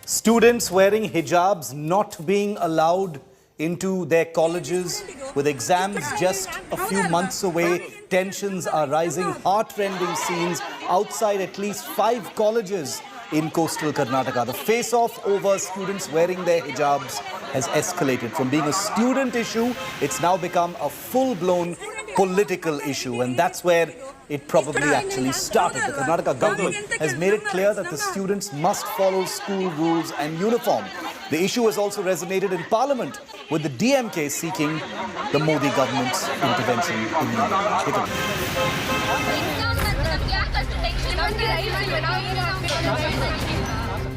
Students wearing hijabs not being allowed into their colleges with exams just a few months away. Tensions are rising, heart-rending scenes outside at least 5 colleges in coastal Karnataka. The face-off over students wearing their hijabs has escalated. From being a student issue, it's now become a full-blown political issue, and that's where it probably actually started. The Karnataka government has made it clear that the students must follow school rules and uniform. The issue has also resonated in Parliament, with the DMK seeking the Modi government's intervention immediately.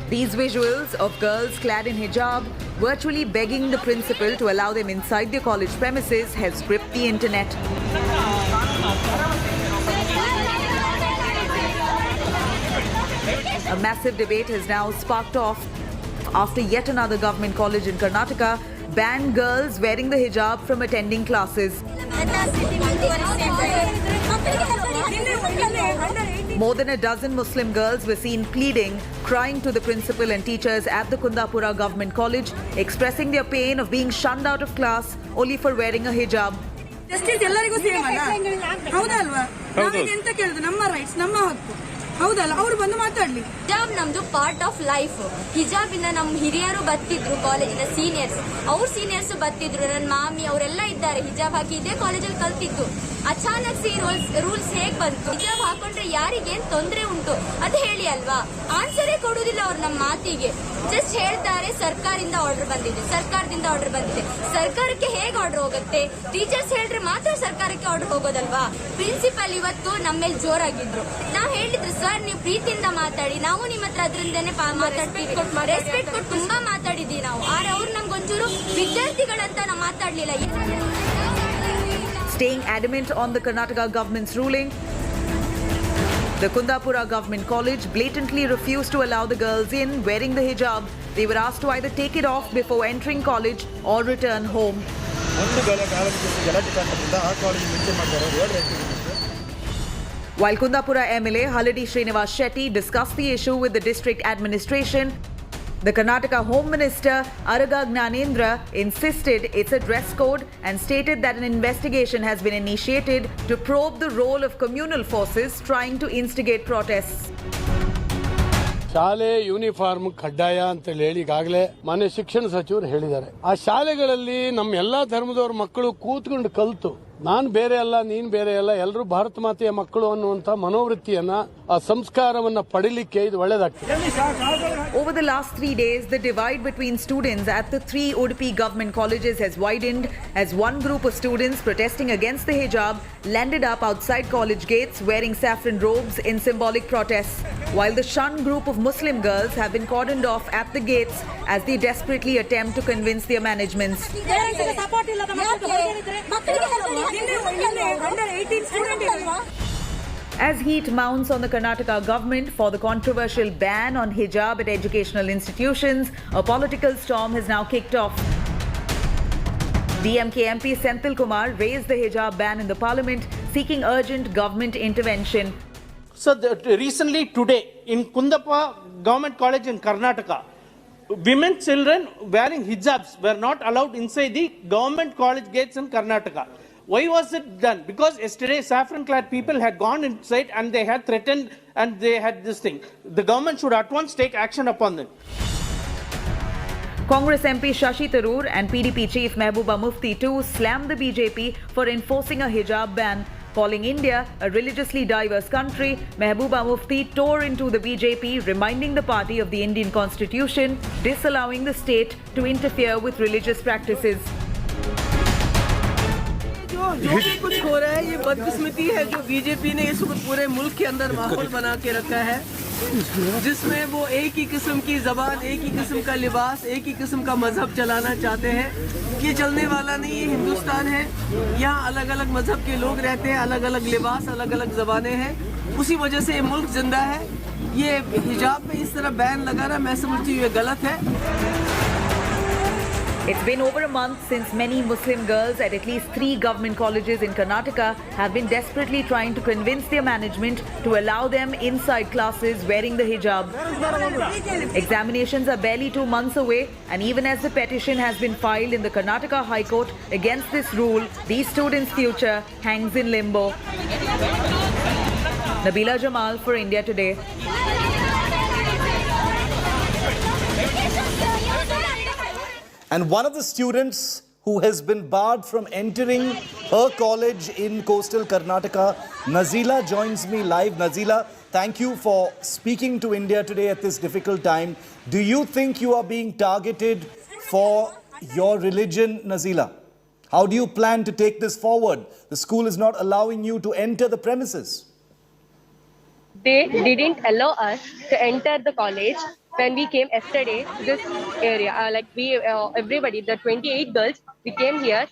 These visuals of girls clad in hijab virtually begging the principal to allow them inside their college premises has gripped the internet. A massive debate has now sparked off after yet another government college in Karnataka banned girls wearing the hijab from attending classes. More than a dozen Muslim girls were seen pleading, crying to the principal and teachers at the Kundapura Government College, expressing their pain of being shunned out of class only for wearing a hijab. Justice ellarigu same alla hauda alva navu enta keludu namma rights namma hakku ಹೌದಲ್ಲ ಅವರು ಬಂದು ಮಾತಾಡ್ಲಿ. ಹಿಜಾಬ್ ನಮ್ದು part of life. ಹಿಜಾಬ್ ಇಂದ ನಮ್ಮ ಹಿರಿಯರು ಬತ್ತಿದ್ರು, ಕಾಲೇಜಿನ ಸೀನಿಯರ್ಸ್, ಅವ್ರ ಸೀನಿಯರ್ಸ್ ಬತ್ತಿದ್ರು, ನನ್ನ ಮಾಮಿ ಅವರೆಲ್ಲ ಇದ್ದಾರೆ ಹಿಜಾಬ್ ಹಾಕಿ ಇದೇ ಕಾಲೇಜಲ್ಲಿ ಕಲ್ತಿದ್ದು. ಅಚಾನಕ್ ರೂಲ್ಸ್ ಹೇಗ್ ಬಂತು? ಹಿಜಾಬ್ ಹಾಕೊಂಡ್ರೆ ಯಾರಿಗೇನ್ ತೊಂದರೆ ಉಂಟು ಅದು ಹೇಳಿ ಅಲ್ವಾ? ಆನ್ಸರೇ ಕೊಡುವುದಿಲ್ಲ ಅವ್ರು ನಮ್ಮ ಮಾತಿಗೆ. ಜಸ್ಟ್ ಹೇಳ್ತಾರೆ ಸರ್ಕಾರದಿಂದ ಆರ್ಡರ್ ಬಂದಿದೆ, ಸರ್ಕಾರದಿಂದ ಆರ್ಡರ್ ಬಂದಿದೆ. ಸರ್ಕಾರಕ್ಕೆ ಹೇಗ್ ಆರ್ಡರ್ ಹೋಗುತ್ತೆ? ಟೀಚರ್ಸ್ ಹೇಳ್ರೆ ಮಾತ್ರ ಸರ್ಕಾರಕ್ಕೆ ಆರ್ಡರ್ ಹೋಗೋದಲ್ವಾ? ಪ್ರಿನ್ಸಿಪಲ್ ಇವತ್ತು ನಮ್ಮ ಮೇಲೆ ಜೋರಾಗಿದ್ರು. ನಾವ್ ಹೇಳಿದ್ರು ಸರ್ ನೀವು ಪ್ರೀತಿಯಿಂದ ಮಾತಾಡಿ, ನಾವು ನಿಮ್ಮ ಹತ್ರ ಅದರಿಂದನೇ ಮಾತಾಡ್ತೀವಿ, ರೆಸ್ಪೆಕ್ಟ್ ಕೊಟ್ಟು ತುಂಬಾ ಮಾತಾಡಿದೀವಿ ನಾವು. ಆದ್ರೆ ಅವ್ರು ನಮ್ಗೊಂಚೂರು ವಿದ್ಯಾರ್ಥಿಗಳಂತ ನಾವು ಮಾತಾಡ್ಲಿಲ್ಲ. Staying adamant on the Karnataka government's ruling, the Kundapura Government College blatantly refused to allow the girls in wearing the hijab. They were asked to either take it off before entering college or return home. While Kundapura MLA Haladi Srinivas Shetty discussed the issue with the district administration, the Karnataka Home Minister Araga Gnanendra insisted it's a dress code and stated that an investigation has been initiated to probe the role of communal forces trying to instigate protests. ಶಾಲೆ uniform ಕಡ್ಡಾಯ ಅಂತ ಹೇಳಿ ಈಗಾಗಲೇ ಮಾನ್ಯ ಶಿಕ್ಷಣ ಸಚಿವರು ಹೇಳಿದ್ದಾರೆ. ಆ ಶಾಲೆಗಳಲ್ಲಿ ನಮ್ಮ ಎಲ್ಲಾ ಧರ್ಮದವರ ಮಕ್ಕಳು ಕೂತ್ಕೊಂಡು ಕಲಿತು ನಾನು ಬೇರೆ ಅಲ್ಲ ನೀನ್ ಬೇರೆ ಅಲ್ಲ ಎಲ್ಲರೂ ಭಾರತ ಮಾತೆಯ ಮಕ್ಕಳು ಅನ್ನುವಂತ ಮನೋವೃತ್ತಿಯನ್ನ ಆ ಸಂಸ್ಕಾರವನ್ನ ಪಡಿಲಿಕ್ಕೆ ಇದು ಒಳ್ಳೆಯದಾಗ್ತದೆ. Over the last 3 days, the divide between students at the 3 Udupi government colleges has widened as one group of students protesting against the hijab landed up outside college gates wearing saffron robes in symbolic protests, while the shunned group of Muslim girls have been cordoned off at the gates as they desperately attempt to convince their managements. As heat mounts on the Karnataka government for the controversial ban on hijab at educational institutions, a political storm has now kicked off. DMK MP Senthil Kumar raised the hijab ban in the parliament, seeking urgent government intervention. So recently today in Kundapura Government College in Karnataka, women children wearing hijabs were not allowed inside the government college gates in Karnataka. Why was it done? Because yesterday saffron-clad people had gone inside and they had threatened and they had this thing. The government should at once take action upon them. Congress MP Shashi Tharoor and PDP chief Mehbooba Mufti too slammed the BJP for enforcing a hijab ban. Calling India a religiously diverse country, Mehbooba Mufti tore into the BJP, reminding the party of the Indian constitution, disallowing the state to interfere with religious practices. जो भी कुछ हो रहा है ये बदकिस्मती है जो बीजेपी ने इस वक्त पूरे मुल्क के अंदर माहौल बना के रखा है, जिसमें वो एक ही किस्म की जबान, एक ही किस्म का लिबास, एक ही किस्म का मजहब चलाना चाहते हैं. ये चलने वाला नहीं. ये हिंदुस्तान है, यहाँ अलग अलग मजहब के लोग रहते हैं, अलग अलग लिबास, अलग अलग जबानें हैं. उसी वजह से ये मुल्क जिंदा है. ये हिजाब पे इस तरह बैन लगाना मैं समझती हूँ ये गलत है. It's been over a month since many Muslim girls at least 3 government colleges in Karnataka have been desperately trying to convince their management to allow them inside classes wearing the hijab. Examinations are barely 2 months away, and even as the petition has been filed in the Karnataka High Court against this rule, these students' future hangs in limbo. Nabila Jamal for India Today. And one of the students who has been barred from entering her college in coastal Karnataka, Nazila, joins me live. Nazila, thank you for speaking to India Today at this difficult time. Do you think you are being targeted for your religion, Nazila? How do you plan to take this forward? The school is not allowing you to enter the premises. They didn't allow us to enter the college when we came yesterday to this area. Everybody, the 28 girls, we came here,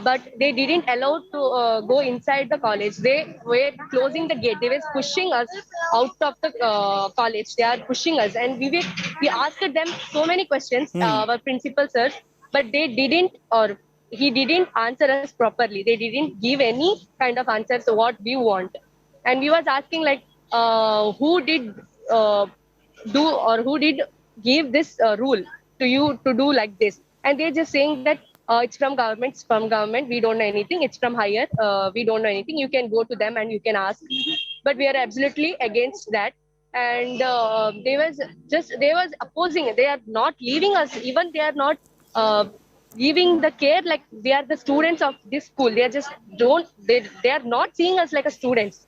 but they didn't allow to go inside the college. They were closing the gate. They were pushing us out of the college. They are pushing us, and we asked them so many questions, our principal sir, but they didn't, or he didn't answer us properly. They didn't give any kind of answer to what we want, and we was asking like, who did who did give this rule to you to do like this? And they're just saying that it's from government, we don't know anything, it's from higher, we don't know anything, you can go to them and you can ask. But we are absolutely against that. And they was opposing, they are not leaving us, even they are not giving the care like we are the students of this school. They are just they are not seeing us like a students.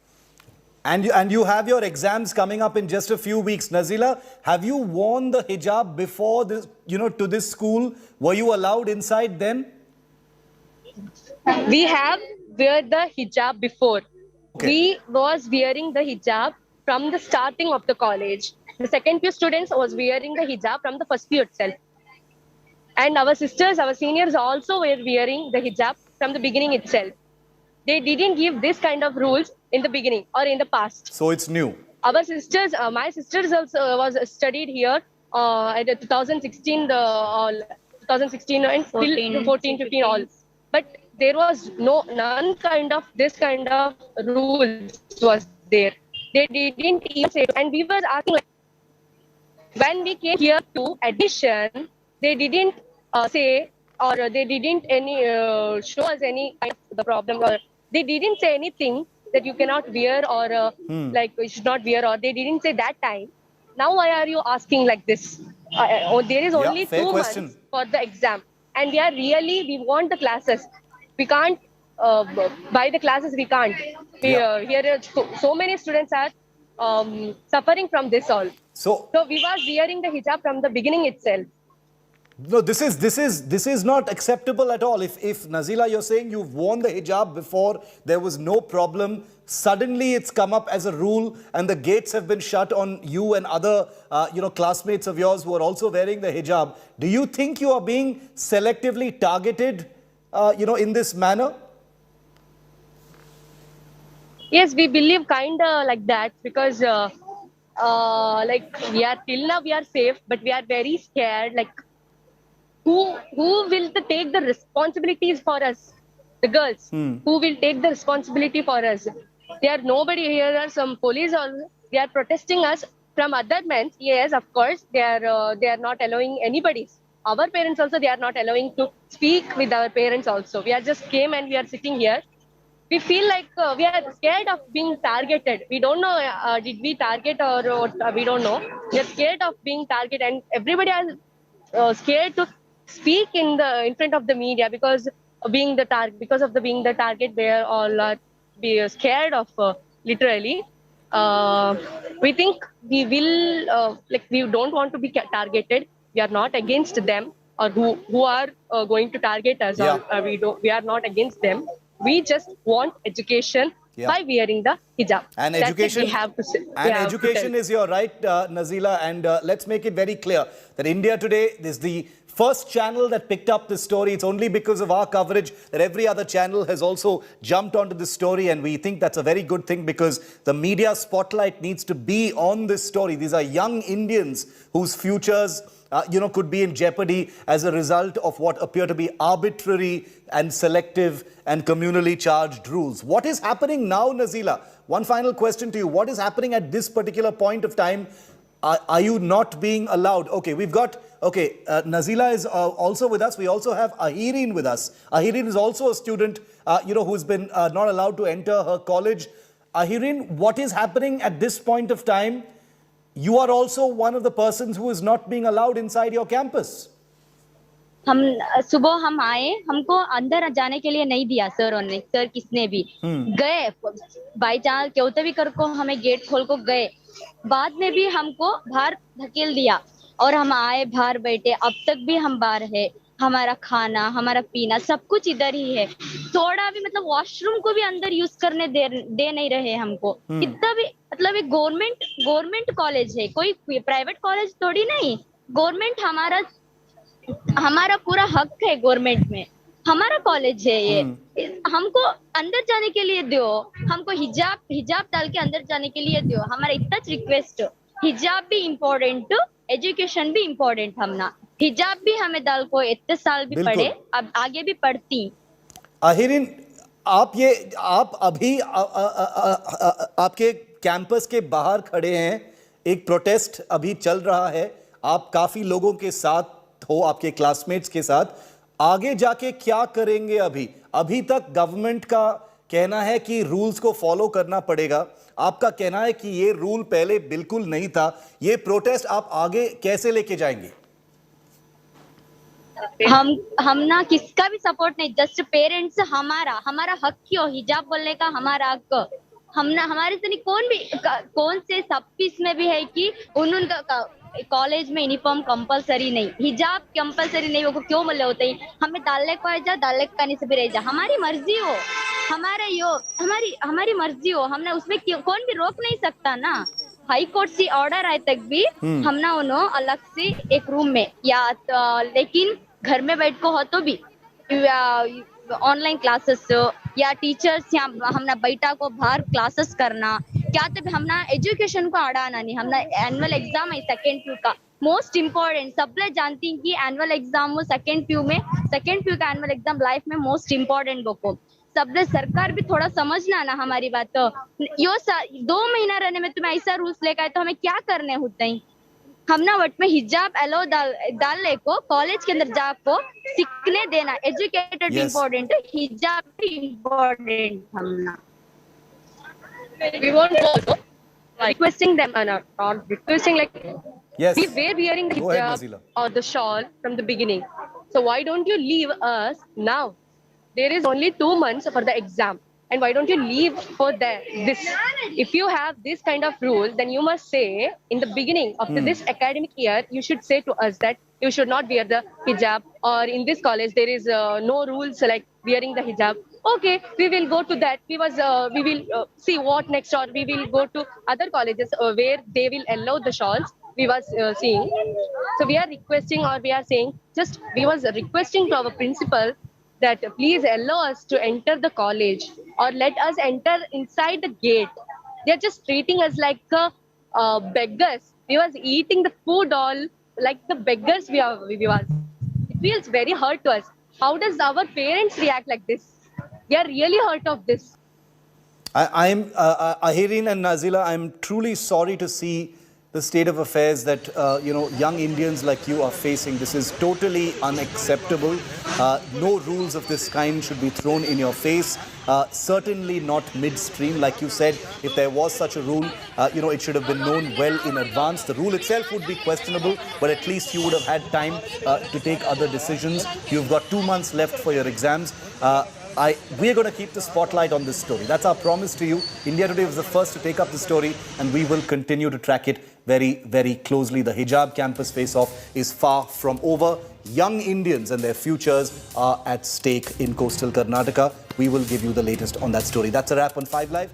And you have your exams coming up in just a few weeks. Nazila, have you worn the hijab before this, to this school? Were you allowed inside then? We have wear the hijab before. Okay. We was wearing the hijab from the starting of the college. The second year students was wearing the hijab from the first year itself. And our sisters, our seniors also were wearing the hijab from the beginning itself. They didn't give this kind of rules in the beginning or in the past. So it's new. Our sisters, my sisters also was studied here at 2016, 2016 and 14, 15 all. But there was none kind of this kind of rules was there. They didn't even say, and we were asking like, when we came here to admission, they didn't say, or they didn't show us any kind of the problem, or they didn't say anything that you cannot wear, or like you should not wear, or they didn't say that time. Now why are you asking like this? There is only 2 months for the exam, and we want the classes. We can't buy the classes. We can't. Here so many students are suffering from this all. So we was wearing the hijab from the beginning itself. No, this is not acceptable at all. If Nazila, you're saying you've worn the hijab before, there was no problem. Suddenly it's come up as a rule and the gates have been shut on you and other classmates of yours who are also wearing the hijab. Do you think you are being selectively targeted in this manner? Yes, we believe kinda like that, because like we are till now we are safe, but we are very scared. Like who will take the responsibilities for us? The girls. Who will take the responsibility for us? There are nobody here. Are some police or they are protesting us from other men. Yes, of course they are not allowing anybody. Our parents also, they are not allowing to speak with our parents also. We are just came and we are sitting here. We feel like we are scared of being targeted. We don't know did we target or we don't know. We are scared of being targeted, and everybody is scared to speak in front of the media because of being the target. They are all be scared of literally. We think we will we don't want to be targeted. We are not against them or who are going to target us. Yeah. We are not against them. We just want education by wearing the hijab. And That's it, education, we have to say. and education is your right, Nazila. And let's make it very clear that India Today is the first channel that picked up this story. It's only because of our coverage that every other channel has also jumped onto this story. And we think that's a very good thing, because the media spotlight needs to be on this story. These are young Indians whose futures could be in jeopardy as a result of what appear to be arbitrary and selective and communally charged rules. What is happening now, Nazila? One final question to you. What is happening at this particular point of time? Are you not being allowed? Okay, we've got, Nazila is also with us. We also have Ahirin with us. Ahirin is also a student, who's been not allowed to enter her college. Ahirin, what is happening at this point of time? You are also one of the persons who is not being allowed inside your campus. हम सुबह हम आए, हमको अंदर जाने के लिए नहीं दिया सर किसने भी गए बाई चांस क्यों भी कर को हमें गेट खोल को गए, बाद में भी हमको बाहर धकेल दिया और हम आए बाहर बैठे। अब तक भी हम बाहर है, हमारा खाना हमारा पीना सब कुछ इधर ही है। थोड़ा भी मतलब वॉशरूम को भी अंदर यूज करने दे नहीं रहे हमको। इतना भी मतलब एक गवर्नमेंट कॉलेज है, कोई प्राइवेट कॉलेज थोड़ी नहीं। गवर्नमेंट हमारा पूरा हक है, गवर्नमेंट में हमारा कॉलेज है ये। हमको अंदर जाने के लिए दो, हमको हिजाब डाल के अंदर जाने के लिए दो। हमारा इतना रिक्वेस्ट, हिजाब भी इम्पोर्टेंट, एजुकेशन भी इम्पोर्टेंट। हमना हिजाब भी हमें डाल को इतने साल भी पढ़े, अब आगे भी पढ़ती। आहिरीन, आप अभी आपके कैंपस के बाहर खड़े हैं, एक प्रोटेस्ट अभी चल रहा है, आप काफी लोगों के साथ हो, आपके क्लासमेट्स के साथ। आगे जाके क्या करेंगे? अभी तक गवर्नमेंट का कहना है कि रूल्स को फॉलो करना पड़ेगा, आपका कहना है कि ये रूल पहले बिल्कुल नहीं था। ये प्रोटेस्ट आप आगे कैसे लेके जाएंगे? हम ना किसका भी सपोर्ट नहीं, जस्ट पेरेंट्स हमारा हक क्यों, हिजाब बोलने का हमारा हक। हमारे से नहीं कौन से सब इसमें भी है कि उनका कॉलेज में यूनिफॉर्म कंपलसरी नहीं, हिजाब कंपलसरी नहीं, वो क्यों बोले होते हैं? हमें डालने को जा, डालने का नहीं से भी रह जा, हमारी मर्जी हो, हमारी मर्जी हो, हमने उसमें कौन भी रोक नहीं सकता ना। हाई कोर्ट से ऑर्डर आए तक भी हम ना उन्होंने अलग से एक रूम में या लेकिन घर में बैठ को हो तो भी ऑनलाइन क्लासेस या टीचर्स या हमने बैठा को बाहर क्लासेस करना क्या, तो हमना एजुकेशन को अड़ाना नहीं। हमना एनुअल एग्जाम है सेकेंड प्यू का मोस्ट इम्पोर्टेंट, सब लोग जानती हैं कि एनुअल एग्जाम वो सेकेंड प्यू का एनुअल एग्जाम लाइफ में मोस्ट इम्पोर्टेंट को सब लोग सरकार भी थोड़ा समझना ना हमारी बात। तो यो 2 महीना रहने में तुम्हें ऐसा रूल्स लेकर आए तो हमें क्या करने होते हैं? हम ना वट में हिजाब अलाउ डालने को कॉलेज के अंदर जाको सीखने देना, एजुकेटेड इम्पोर्टेंट, हिजाब भी इम्पोर्टेंट। हम ना we want also requesting them or requesting like yes, we were wearing the hijab or the shawl from the beginning, so why don't you leave us now? There is only 2 months for the exam, and why don't you leave for this? If you have this kind of rules, then you must say in the beginning of this academic year, you should say to us that you should not wear the hijab, or in this college there is no rules like wearing the hijab. Okay, we will go to that. We will see what next, or we will go to other colleges where they will allow the shawls. We was seeing. So we are requesting, or we are saying, we was requesting to our principal that please allow us to enter the college, or let us enter inside the gate. They are just treating us like beggars. We was eating the food all like the beggars we was. It feels very hurt to us. How does our parents react like this? They are really hurt of this. I'm Ahirin and Nazila, I'm truly sorry to see the state of affairs that young Indians like you are facing. This is totally unacceptable. No rules of this kind should be thrown in your face. Certainly not midstream. Like you said, if there was such a rule, it should have been known well in advance. The rule itself would be questionable, but at least you would have had time to take other decisions. You've got 2 months left for your exams. We're going to keep the spotlight on this story. That's our promise to you. India Today was the first to take up the story, and we will continue to track it very, very closely. The hijab campus face-off is far from over. Young Indians and their futures are at stake in coastal Karnataka. We will give you the latest on that story. That's a wrap on 5 Live.